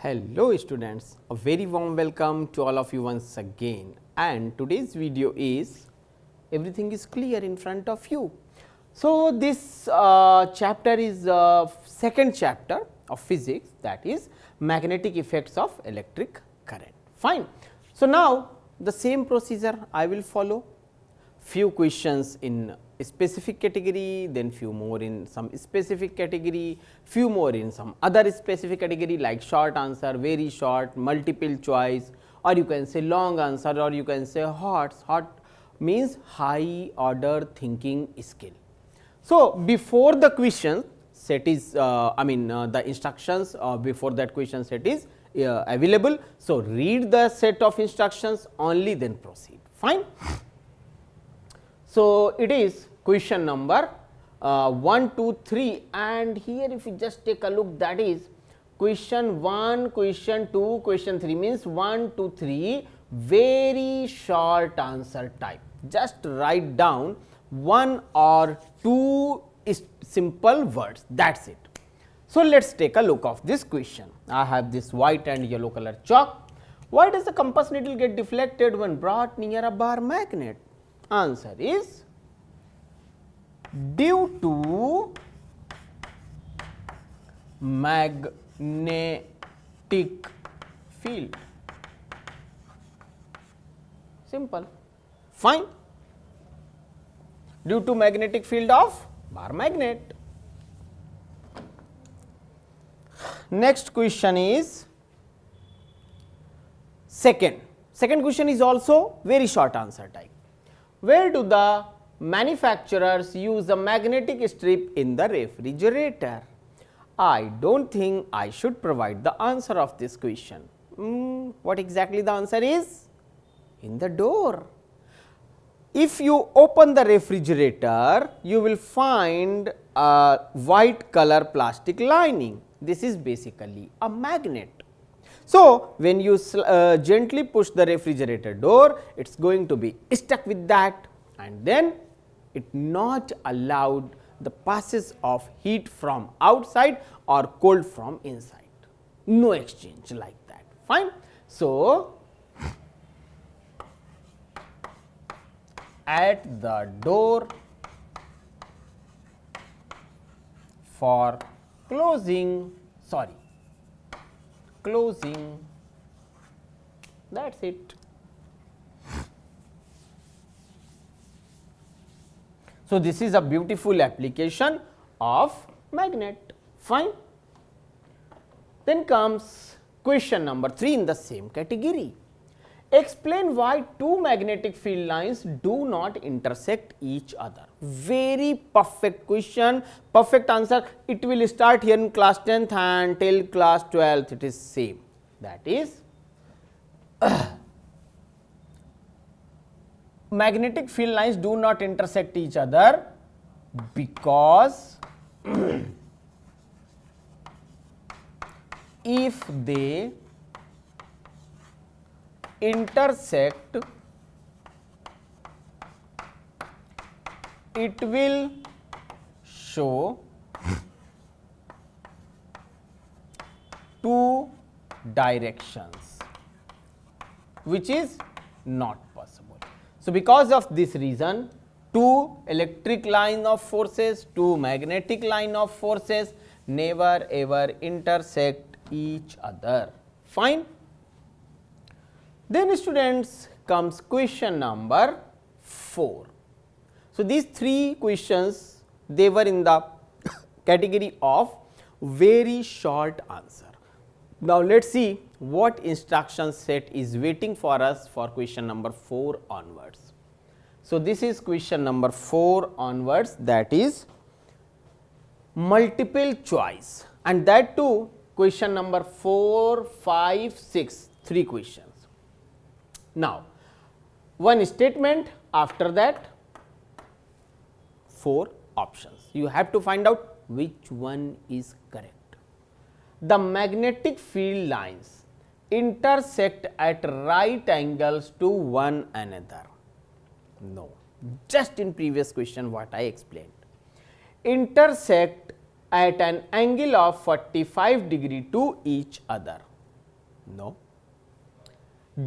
Hello students, a very warm welcome to all of you once again, and today's video is everything is clear in front of you. So, this chapter is second chapter of physics, that is magnetic effects of electric current. Fine. So, now the same procedure I will follow, few questions in a specific category, then few more in some specific category, few more in some other specific category like short answer, very short, multiple choice, or you can say long answer, or you can say HOTS. HOT means high order thinking skill. So, before the question set is the instructions before that question set is available. So, read the set of instructions only, then proceed. Fine. So, it is question number 1, 2, 3, and here if you just take a look, that is question 1, question 2, question 3 means 1, 2, 3 very short answer type. Just write down 1 or 2 simple words, that is it. So, let us take a look of this question. I have this white and yellow color chalk. Why does the compass needle get deflected when brought near a bar magnet? Answer is due to magnetic field. Simple. Fine. Due to magnetic field of bar magnet. Next question is second. Second question is also very short answer type. Where do the manufacturers use a magnetic strip in the refrigerator? I do not think I should provide the answer of this question. What exactly the answer is? In the door. If you open the refrigerator, you will find a white color plastic lining. This is basically a magnet. So, when you gently push the refrigerator door, it is going to be stuck with that, and then it not allowed the passage of heat from outside or cold from inside. No exchange like that. Fine. So, at the door for closing, that is it. So, this is a beautiful application of magnet. Fine. Then comes question number 3 in the same category. Explain why two magnetic field lines do not intersect each other. Very perfect question, perfect answer. It will start here in class 10th and till class 12th it is same. That is magnetic field lines do not intersect each other because if they intersect, it will show two directions, which is not possible. So, because of this reason, two electric line of forces, two magnetic line of forces never ever intersect each other. Fine. Then students comes question number 4. So, these 3 questions, they were in the category of very short answer. Now, let us see what instruction set is waiting for us for question number 4 onwards. So, this is question number 4 onwards, that is multiple choice, and that too question number 4, 5, 6, 3 questions. Now, one statement, after that 4 options. You have to find out which one is correct. The magnetic field lines intersect at right angles to one another. No, just in previous question what I explained. Intersect at an angle of 45 degree to each other. No.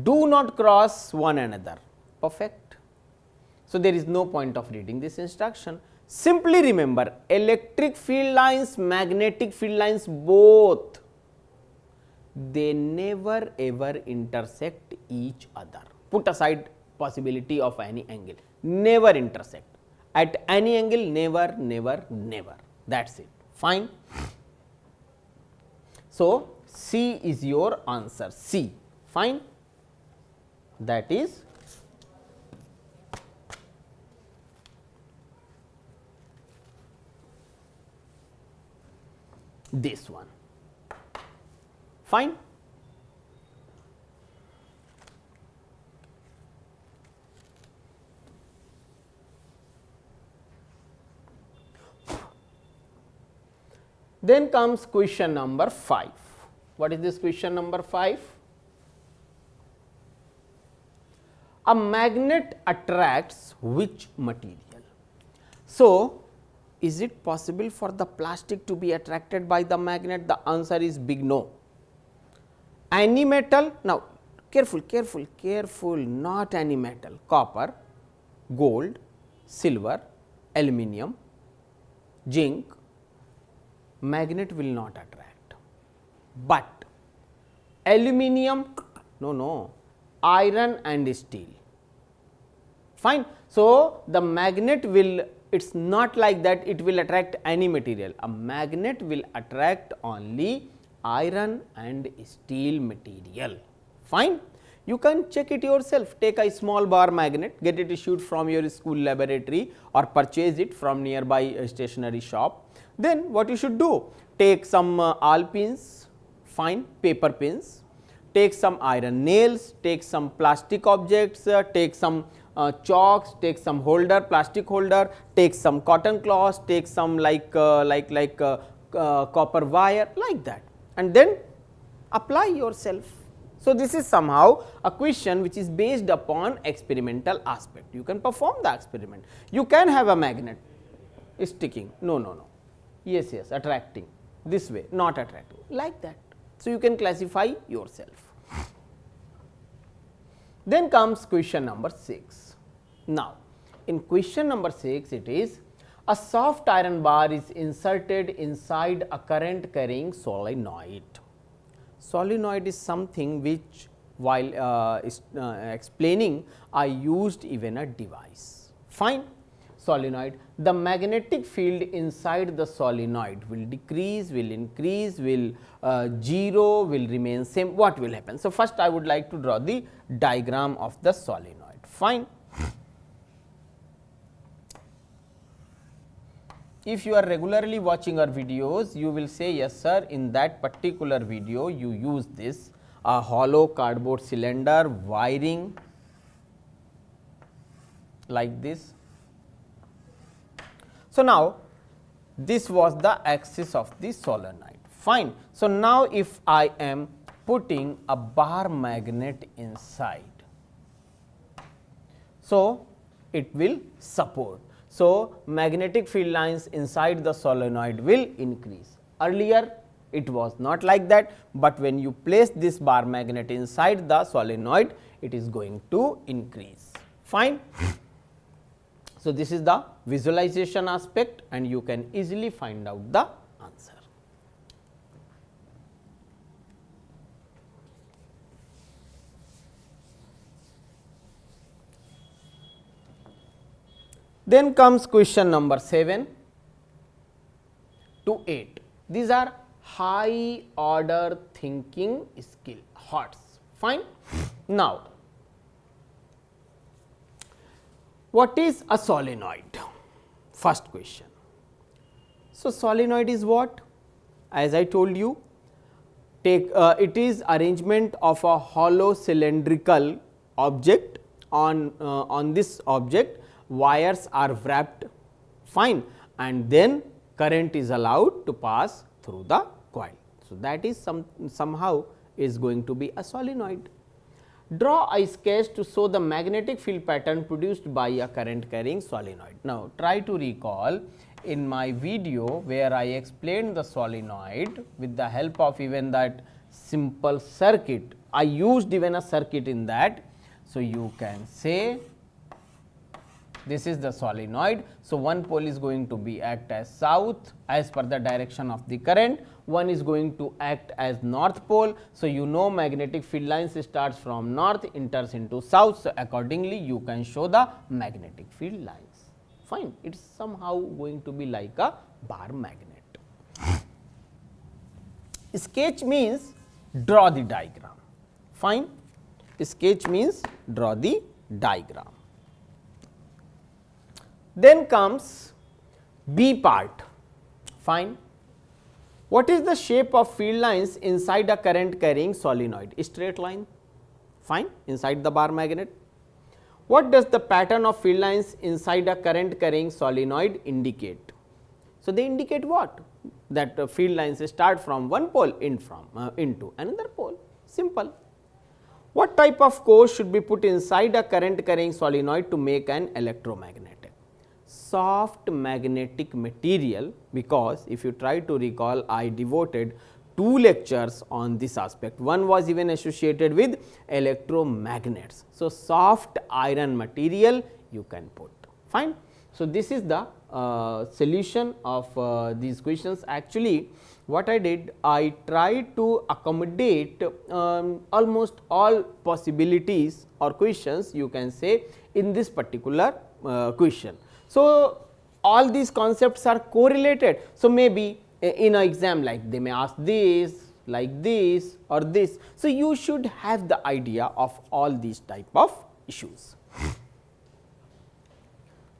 Do not cross one another. Perfect. So, there is no point of reading this instruction. Simply remember, electric field lines, magnetic field lines, both, they never ever intersect each other. Put aside possibility of any angle, never intersect. At any angle, never, never, never. That is it. Fine. So, C is your answer. C. Fine. That is this one. Fine. Then comes question number 5. What is this question number 5? A magnet attracts which material? So, is it possible for the plastic to be attracted by the magnet? The answer is big no. Any metal, now careful, careful, careful, not any metal, copper, gold, silver, aluminum, zinc, magnet will not attract, but aluminum, no, iron and steel. Fine. So, the magnet will, it is not like that it will attract any material, a magnet will attract only iron and steel material. Fine. You can check it yourself, take a small bar magnet, get it issued from your school laboratory or purchase it from nearby stationery shop. Then what you should do? Take some awl pins, fine, paper pins, take some iron nails, take some plastic objects, take some chalks, take some holder, plastic holder, take some cotton cloths, take some copper wire, like that, and then apply yourself. So, this is somehow a question which is based upon experimental aspect. You can perform the experiment. You can have a magnet sticking, no, yes, attracting, this way, not attracting, like that. So, you can classify yourself. Then comes question number 6. Now, in question number 6, it is a soft iron bar is inserted inside a current carrying solenoid. Solenoid is something which, while explaining, I used even a device. Fine. Solenoid, the magnetic field inside the solenoid will decrease, will increase, will zero, will remain same. What will happen? So, first I would like to draw the diagram of the solenoid. Fine. If you are regularly watching our videos, you will say, yes sir, in that particular video you use this a hollow cardboard cylinder, wiring like this. So, now this was the axis of the solenoid. Fine. So, now if I am putting a bar magnet inside, so it will support. So, magnetic field lines inside the solenoid will increase. Earlier it was not like that, but when you place this bar magnet inside the solenoid, it is going to increase. Fine. So, this is the visualization aspect and you can easily find out the answer. Then comes question number 7 to 8. These are high order thinking skill, HOTS. Fine. Now, what is a solenoid? First question. So, solenoid is what? As I told you, it is arrangement of a hollow cylindrical object. On this object wires are wrapped, fine, and then current is allowed to pass through the coil. So, that is somehow is going to be a solenoid. Draw a sketch to show the magnetic field pattern produced by a current carrying solenoid. Now, try to recall in my video where I explained the solenoid with the help of even that simple circuit. I used even a circuit in that. So, you can say this is the solenoid. So, one pole is going to be act as south as per the direction of the current, one is going to act as north pole. So, you know magnetic field lines starts from north, enters into south. So, accordingly you can show the magnetic field lines. Fine, it is somehow going to be like a bar magnet. Sketch means draw the diagram. Fine, sketch means draw the diagram. Then comes B part. Fine. What is the shape of field lines inside a current carrying solenoid? Straight line. Fine, inside the bar magnet. What does the pattern of field lines inside a current carrying solenoid indicate? So, they indicate what? That field lines start from one pole into another pole. Simple. What type of core should be put inside a current carrying solenoid to make an electromagnet? Soft magnetic material, because if you try to recall, I devoted 2 lectures on this aspect. One was even associated with electromagnets. So, soft iron material you can put. Fine. So, this is the solution of these questions. Actually, what I did, I tried to accommodate almost all possibilities or questions you can say in this particular question. So, all these concepts are correlated. So, maybe in an exam like they may ask this, like this or this. So, you should have the idea of all these type of issues.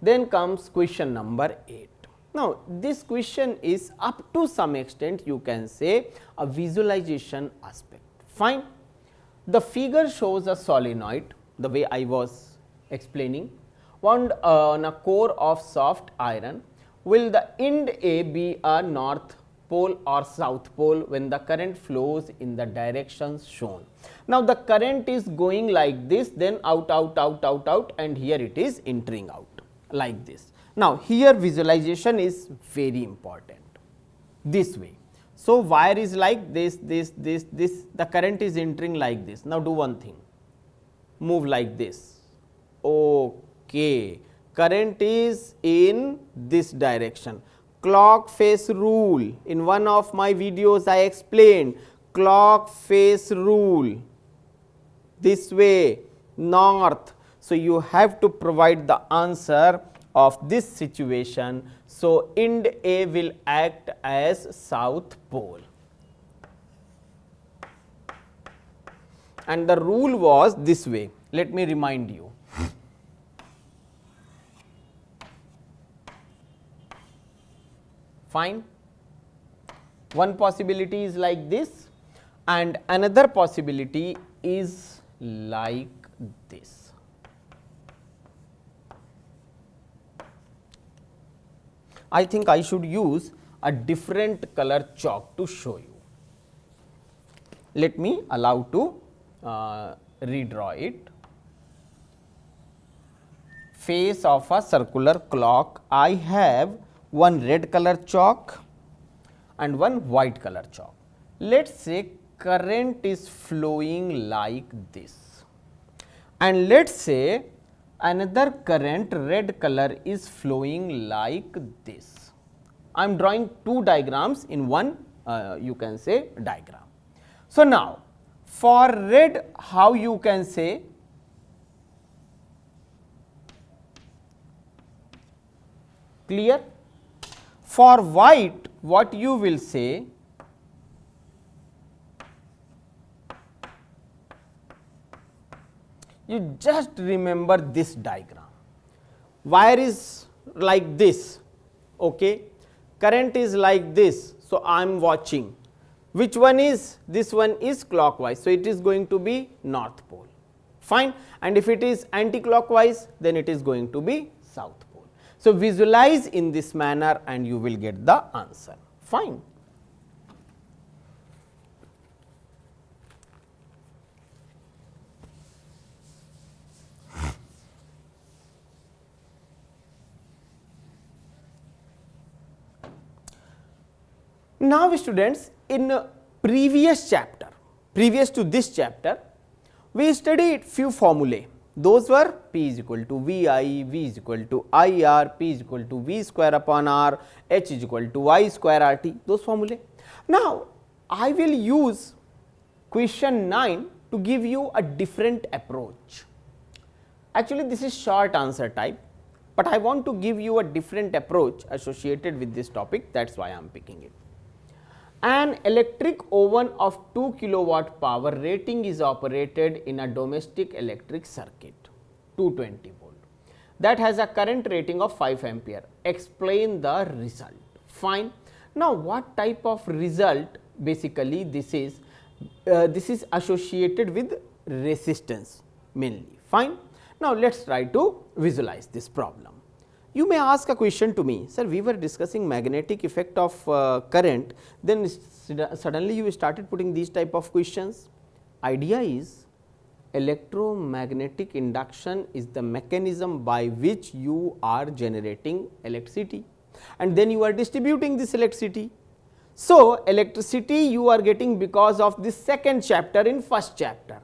Then comes question number 8. Now, this question is up to some extent you can say a visualization aspect. Fine. The figure shows a solenoid the way I was explaining, wound on a core of soft iron. Will the end A be a north pole or south pole when the current flows in the directions shown? Now, the current is going like this, then out, and here it is entering out like this. Now, here visualization is very important this way. So, wire is like this, the current is entering like this. Now, do one thing, move like this. Okay, current is in this direction. Clock face rule, in one of my videos I explained clock face rule, this way north. So, you have to provide the answer of this situation. So, end A will act as south pole, and the rule was this way. Let me remind you. Fine. One possibility is like this and another possibility is like this. I think I should use a different color chalk to show you. Let me allow to redraw it. Face of a circular clock, I have one red color chalk and one white color chalk. Let us say current is flowing like this, and let us say another current red color is flowing like this. I am drawing 2 diagrams in one you can say diagram. So, now for red, how you can say? Clear? For white, what you will say? You just remember this diagram. Wire is like this, okay? Current is like this. So, I am watching. Which one is? This one is clockwise. So, it is going to be north pole. Fine. And if it is anti-clockwise, then it is going to be south pole. So, visualize in this manner and you will get the answer. Fine. Now, students, in previous chapter previous to this chapter, we studied few formulae. Those were P is equal to Vi, V is equal to IR, P is equal to V square upon R, H is equal to I square RT, those formulae. Now, I will use question 9 to give you a different approach. Actually, this is short answer type, but I want to give you a different approach associated with this topic, that is why I am picking it. An electric oven of 2 kilowatt power rating is operated in a domestic electric circuit, 220 volt, that has a current rating of 5 ampere. Explain the result. Fine. Now, what type of result? Basically, this is associated with resistance mainly. Fine. Now, let us try to visualize this problem. You may ask a question to me, sir, we were discussing magnetic effect of current, then suddenly you started putting these type of questions. Idea is, electromagnetic induction is the mechanism by which you are generating electricity, and then you are distributing this electricity. So, electricity you are getting because of this second chapter in first chapter.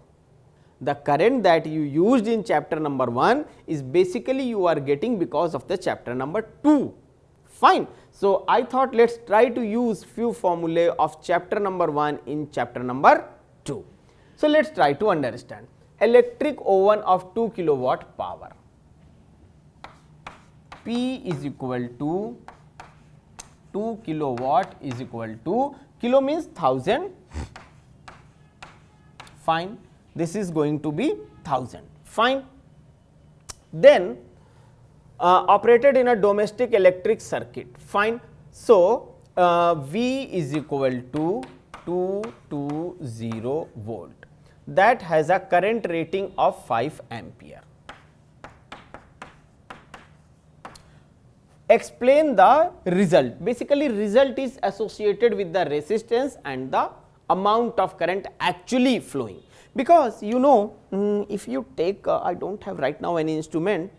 The current that you used in chapter number 1 is basically you are getting because of the chapter number 2. Fine. So, I thought let us try to use few formulae of chapter number 1 in chapter number 2. So, let us try to understand. Electric oven of 2 kilowatt power. P is equal to 2 kilowatt is equal to, kilo means 1000. Fine. This is going to be 1000. Fine. Then operated in a domestic electric circuit. Fine. So, V is equal to 220 volt, that has a current rating of 5 ampere. Explain the result. Basically, result is associated with the resistance and the amount of current actually flowing. Because you know, if you take, I do not have right now any instrument,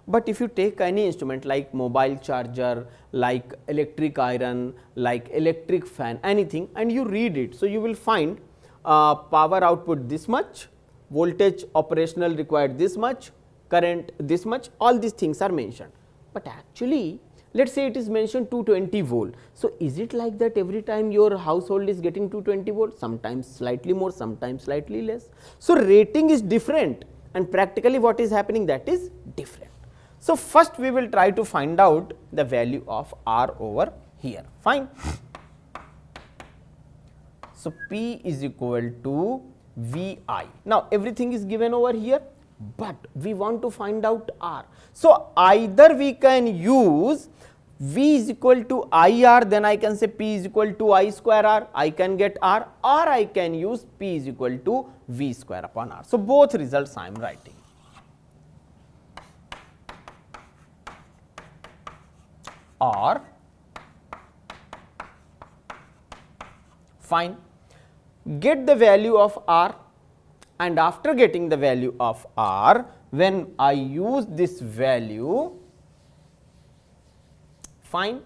but if you take any instrument like mobile charger, like electric iron, like electric fan, anything, and you read it. So, you will find power output this much, voltage operational required this much, current this much, all these things are mentioned. But actually, let us say it is mentioned 220 volt. So, is it like that every time your household is getting 220 volt? Sometimes slightly more, sometimes slightly less. So, rating is different, and practically what is happening, that is different. So, first we will try to find out the value of R over here. Fine. So, P is equal to Vi. Now, everything is given over here, but we want to find out R. So, either we can use V is equal to IR, then I can say P is equal to I square R, I can get R, or I can use P is equal to V square upon R. So, both results I am writing. Or, fine, get the value of R, and after getting the value of R, when I use this value, fine.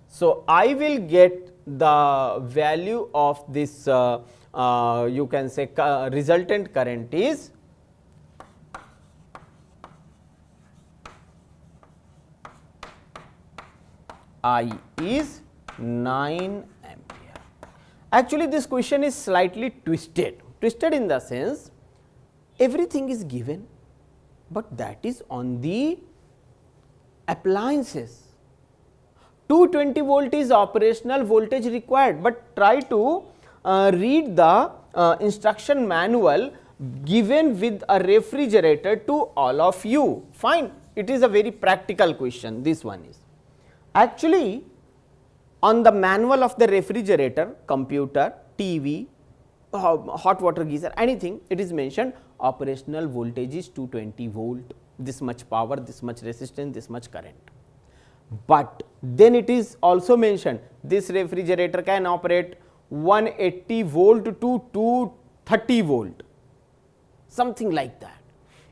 So, I will get the value of this you can say resultant current is I is 9 ampere. Actually, this question is slightly twisted in the sense everything is given, but that is on the appliances. 220 volt is operational voltage required, but try to read the instruction manual given with a refrigerator to all of you. Fine, it is a very practical question, this one is. Actually, on the manual of the refrigerator, computer, TV, hot water geyser, anything, it is mentioned operational voltage is 220 volt, this much power, this much resistance, this much current. But then it is also mentioned this refrigerator can operate 180 volt to 230 volt, something like that.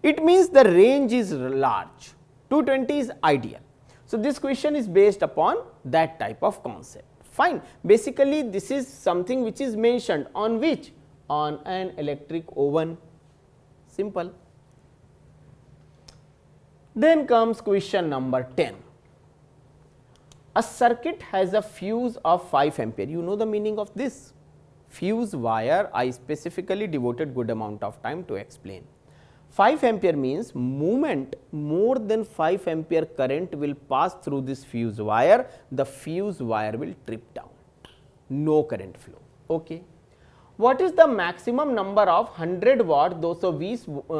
It means the range is large, 220 is ideal. So, this question is based upon that type of concept. Fine. Basically, this is something which is mentioned on which? on an electric oven. Simple. Then comes question number 10. A circuit has a fuse of 5 ampere. You know the meaning of this? Fuse wire, I specifically devoted good amount of time to explain. 5 ampere means movement more than 5 ampere current will pass through this fuse wire, the fuse wire will trip down, no current flow. Okay. What is the maximum number of 100 watt 220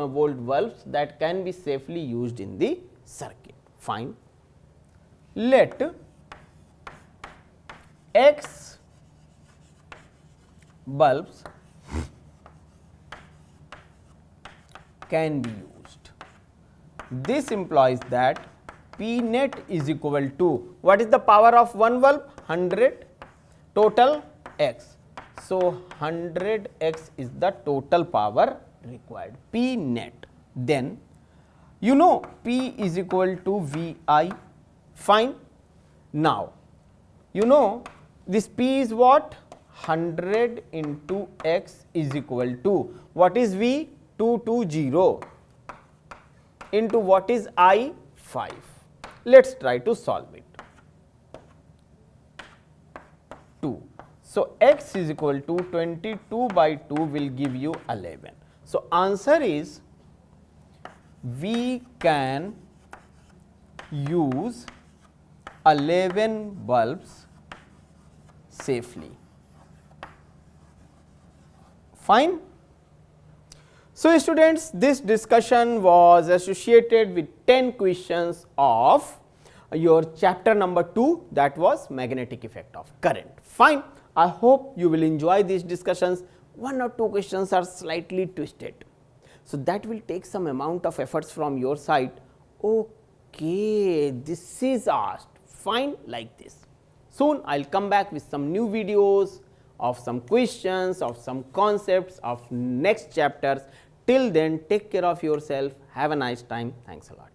volt bulbs that can be safely used in the circuit? Fine. Let X bulbs can be used. This implies that P net is equal to, what is the power of one bulb? 100, total X. So, 100 X is the total power required, P net. Then you know P is equal to V I, fine. Now you know this P is what? 100 into X is equal to, what is V? 220 into what is I? 5. Let us try to solve it. 2. So, X is equal to 22 by 2 will give you 11. So, answer is we can use 11 bulbs safely. Fine. So, students, this discussion was associated with 10 questions of your chapter number 2, that was magnetic effect of current. Fine. I hope you will enjoy these discussions. 1 or 2 questions are slightly twisted. So, that will take some amount of efforts from your side. Okay, this is asked, fine, like this. Soon I will come back with some new videos of some questions, of some concepts of next chapters. Till then, take care of yourself. Have a nice time. Thanks a lot.